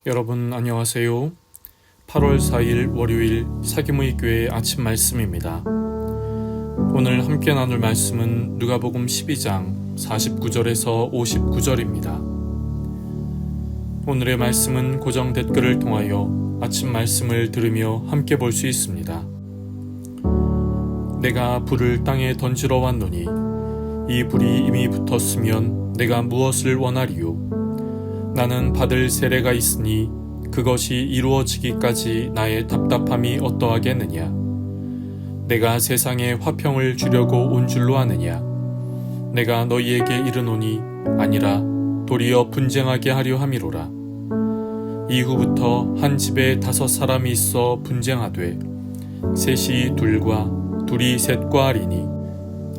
여러분 안녕하세요. 8월 4일 월요일 사귐의 교회 아침 말씀입니다. 오늘 함께 나눌 말씀은 누가복음 12장 49절에서 59절입니다. 오늘의 말씀은 고정 댓글을 통하여 아침 말씀을 들으며 함께 볼 수 있습니다. 내가 불을 땅에 던지러 왔노니 이 불이 이미 붙었으면 내가 무엇을 원하리요? 나는 받을 세례가 있으니 그것이 이루어지기까지 나의 답답함이 어떠하겠느냐? 내가 세상에 화평을 주려고 온 줄로 아느냐? 내가 너희에게 이르노니 아니라 도리어 분쟁하게 하려 함이로라. 이후부터 한 집에 5 사람이 있어 분쟁하되 셋이 둘과 둘이 셋과 하리니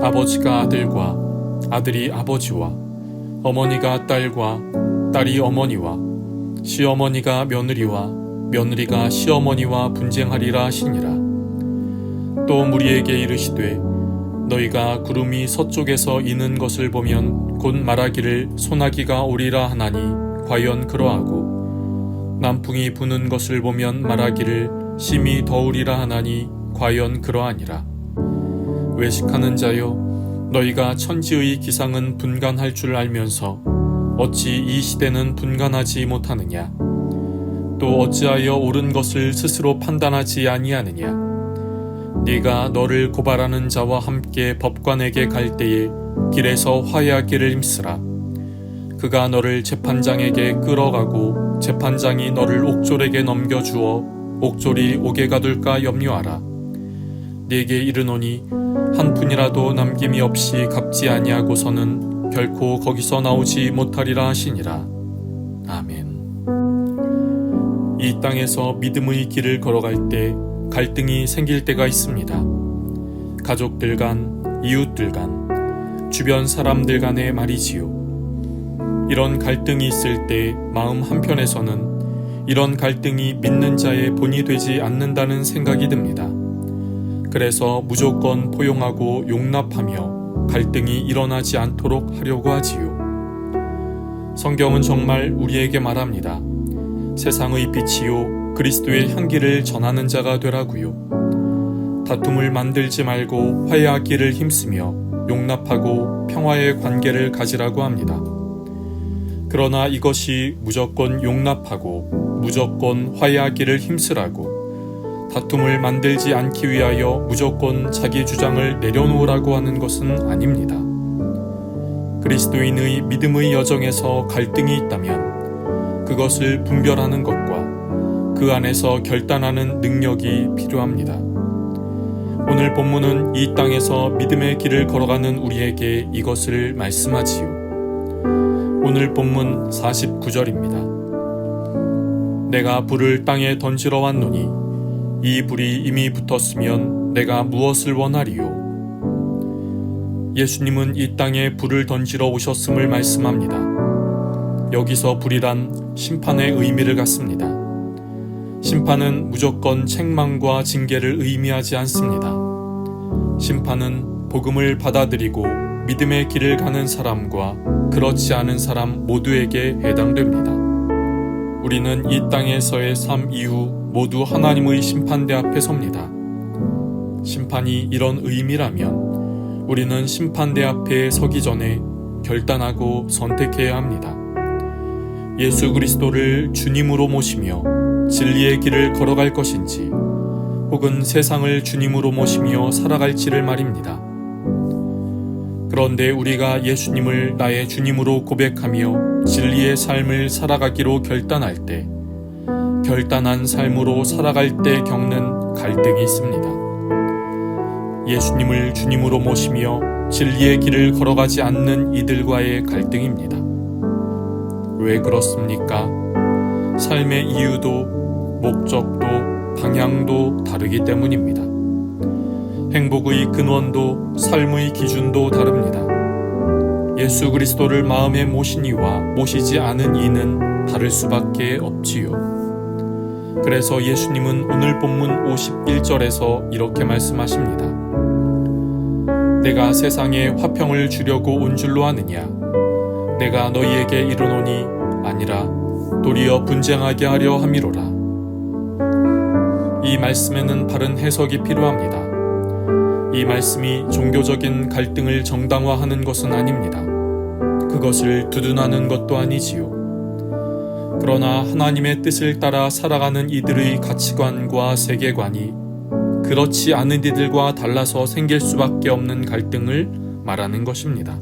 아버지가 아들과 아들이 아버지와 어머니가 딸과 딸이 어머니와 시어머니가 며느리와 며느리가 시어머니와 분쟁하리라 하시니라. 또 무리에게 이르시되 너희가 구름이 서쪽에서 이는 것을 보면 곧 말하기를 소나기가 오리라 하나니 과연 그러하고 남풍이 부는 것을 보면 말하기를 심히 더우리라 하나니 과연 그러하니라. 외식하는 자여, 너희가 천지의 기상은 분간할 줄 알면서 어찌 이 시대는 분간하지 못하느냐? 또 어찌하여 옳은 것을 스스로 판단하지 아니하느냐? 네가 너를 고발하는 자와 함께 법관에게 갈 때에 길에서 화해하기를 힘쓰라. 그가 너를 재판장에게 끌어가고 재판장이 너를 옥졸에게 넘겨주어 옥졸이 옥에 가둘까 염려하라. 네게 이르노니 한 푼이라도 남김이 없이 갚지 아니하고서는 결코 거기서 나오지 못하리라 하시니라. 아멘. 이 땅에서 믿음의 길을 걸어갈 때 갈등이 생길 때가 있습니다. 가족들 간, 이웃들 간, 주변 사람들 간의 말이지요. 이런 갈등이 있을 때 마음 한편에서는 이런 갈등이 믿는 자의 본이 되지 않는다는 생각이 듭니다. 그래서 무조건 포용하고 용납하며 갈등이 일어나지 않도록 하려고 하지요. 성경은 정말 우리에게 말합니다. 세상의 빛이요 그리스도의 향기를 전하는 자가 되라고요. 다툼을 만들지 말고 화해하기를 힘쓰며 용납하고 평화의 관계를 가지라고 합니다. 그러나 이것이 무조건 용납하고 무조건 화해하기를 힘쓰라고 다툼을 만들지 않기 위하여 무조건 자기 주장을 내려놓으라고 하는 것은 아닙니다. 그리스도인의 믿음의 여정에서 갈등이 있다면 그것을 분별하는 것과 그 안에서 결단하는 능력이 필요합니다. 오늘 본문은 이 땅에서 믿음의 길을 걸어가는 우리에게 이것을 말씀하지요. 오늘 본문 49절입니다. 내가 불을 땅에 던지러 왔노니 이 불이 이미 붙었으면 내가 무엇을 원하리요? 예수님은 이 땅에 불을 던지러 오셨음을 말씀합니다. 여기서 불이란 심판의 의미를 갖습니다. 심판은 무조건 책망과 징계를 의미하지 않습니다. 심판은 복음을 받아들이고 믿음의 길을 가는 사람과 그렇지 않은 사람 모두에게 해당됩니다. 우리는 이 땅에서의 삶 이후 모두 하나님의 심판대 앞에 섭니다. 심판이 이런 의미라면 우리는 심판대 앞에 서기 전에 결단하고 선택해야 합니다. 예수 그리스도를 주님으로 모시며 진리의 길을 걸어갈 것인지 혹은 세상을 주님으로 모시며 살아갈지를 말입니다. 그런데 우리가 예수님을 나의 주님으로 고백하며 진리의 삶을 살아가기로 결단할 때 결단한 삶으로 살아갈 때 겪는 갈등이 있습니다. 예수님을 주님으로 모시며 진리의 길을 걸어가지 않는 이들과의 갈등입니다. 왜 그렇습니까? 삶의 이유도 목적도 방향도 다르기 때문입니다. 행복의 근원도 삶의 기준도 다릅니다. 예수 그리스도를 마음에 모신 이와 모시지 않은 이는 다를 수밖에 없지요. 그래서 예수님은 오늘 본문 51절에서 이렇게 말씀하십니다. 내가 세상에 화평을 주려고 온 줄로 아느냐? 내가 너희에게 이르노니 아니라 도리어 분쟁하게 하려 함이로라. 이 말씀에는 바른 해석이 필요합니다. 이 말씀이 종교적인 갈등을 정당화하는 것은 아닙니다. 그것을 두둔하는 것도 아니지요. 그러나 하나님의 뜻을 따라 살아가는 이들의 가치관과 세계관이 그렇지 않은 이들과 달라서 생길 수밖에 없는 갈등을 말하는 것입니다.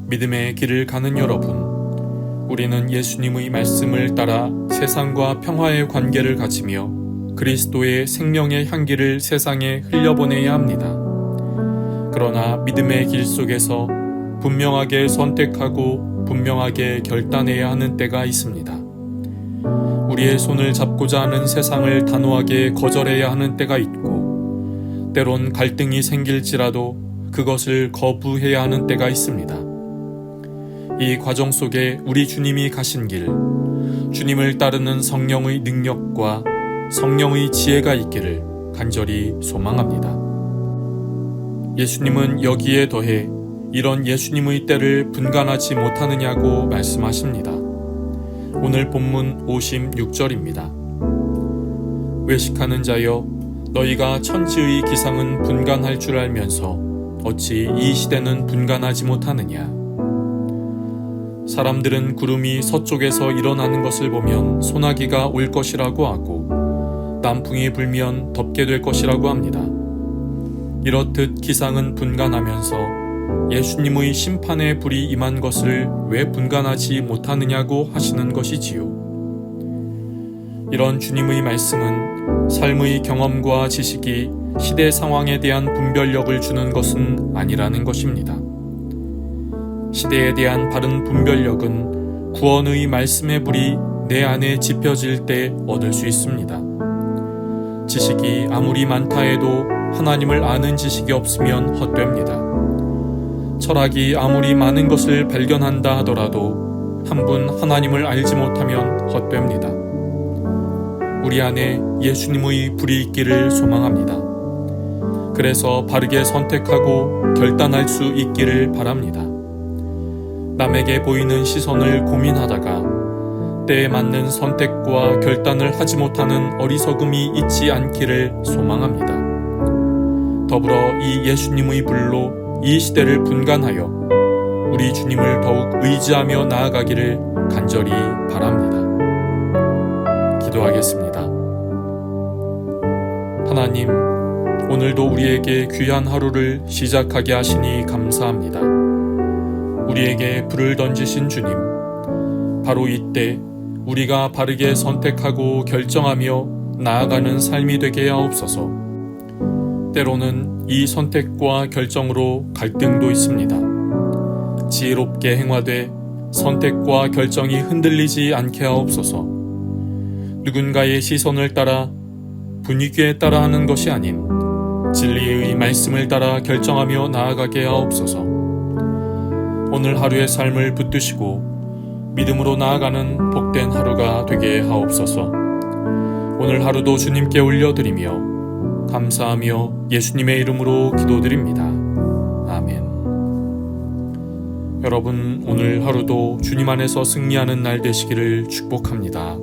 믿음의 길을 가는 여러분, 우리는 예수님의 말씀을 따라 세상과 평화의 관계를 가지며 그리스도의 생명의 향기를 세상에 흘려보내야 합니다. 그러나 믿음의 길 속에서 분명하게 선택하고 분명하게 결단해야 하는 때가 있습니다. 우리의 손을 잡고자 하는 세상을 단호하게 거절해야 하는 때가 있고, 때론 갈등이 생길지라도 그것을 거부해야 하는 때가 있습니다. 이 과정 속에 우리 주님이 가신 길, 주님을 따르는 성령의 능력과 성령의 지혜가 있기를 간절히 소망합니다. 예수님은 여기에 더해 이런 예수님의 때를 분간하지 못하느냐고 말씀하십니다. 오늘 본문 56절입니다. 외식하는 자여, 너희가 천지의 기상은 분간할 줄 알면서 어찌 이 시대는 분간하지 못하느냐. 사람들은 구름이 서쪽에서 일어나는 것을 보면 소나기가 올 것이라고 하고 남풍이 불면 덥게 될 것이라고 합니다. 이렇듯 기상은 분간하면서 예수님의 심판의 불이 임한 것을 왜 분간하지 못하느냐고 하시는 것이지요. 이런 주님의 말씀은 삶의 경험과 지식이 시대 상황에 대한 분별력을 주는 것은 아니라는 것입니다. 시대에 대한 바른 분별력은 구원의 말씀의 불이 내 안에 지펴질 때 얻을 수 있습니다. 지식이 아무리 많다 해도 하나님을 아는 지식이 없으면 헛됩니다. 철학이 아무리 많은 것을 발견한다 하더라도 한 분 하나님을 알지 못하면 헛됩니다. 우리 안에 예수님의 불이 있기를 소망합니다. 그래서 바르게 선택하고 결단할 수 있기를 바랍니다. 남에게 보이는 시선을 고민하다가 때에 맞는 선택과 결단을 하지 못하는 어리석음이 있지 않기를 소망합니다. 더불어 이 예수님의 불로 이 시대를 분간하여 우리 주님을 더욱 의지하며 나아가기를 간절히 바랍니다. 기도하겠습니다. 하나님, 오늘도 우리에게 귀한 하루를 시작하게 하시니 감사합니다. 우리에게 불을 던지신 주님, 바로 이때 우리가 바르게 선택하고 결정하며 나아가는 삶이 되게 하옵소서. 때로는 이 선택과 결정으로 갈등도 있습니다. 지혜롭게 행하되 선택과 결정이 흔들리지 않게 하옵소서. 누군가의 시선을 따라 분위기에 따라 하는 것이 아닌 진리의 말씀을 따라 결정하며 나아가게 하옵소서. 오늘 하루의 삶을 붙드시고 믿음으로 나아가는 복된 하루가 되게 하옵소서. 오늘 하루도 주님께 올려드리며 감사하며 예수님의 이름으로 기도드립니다. 아멘. 여러분, 오늘 하루도 주님 안에서 승리하는 날 되시기를 축복합니다.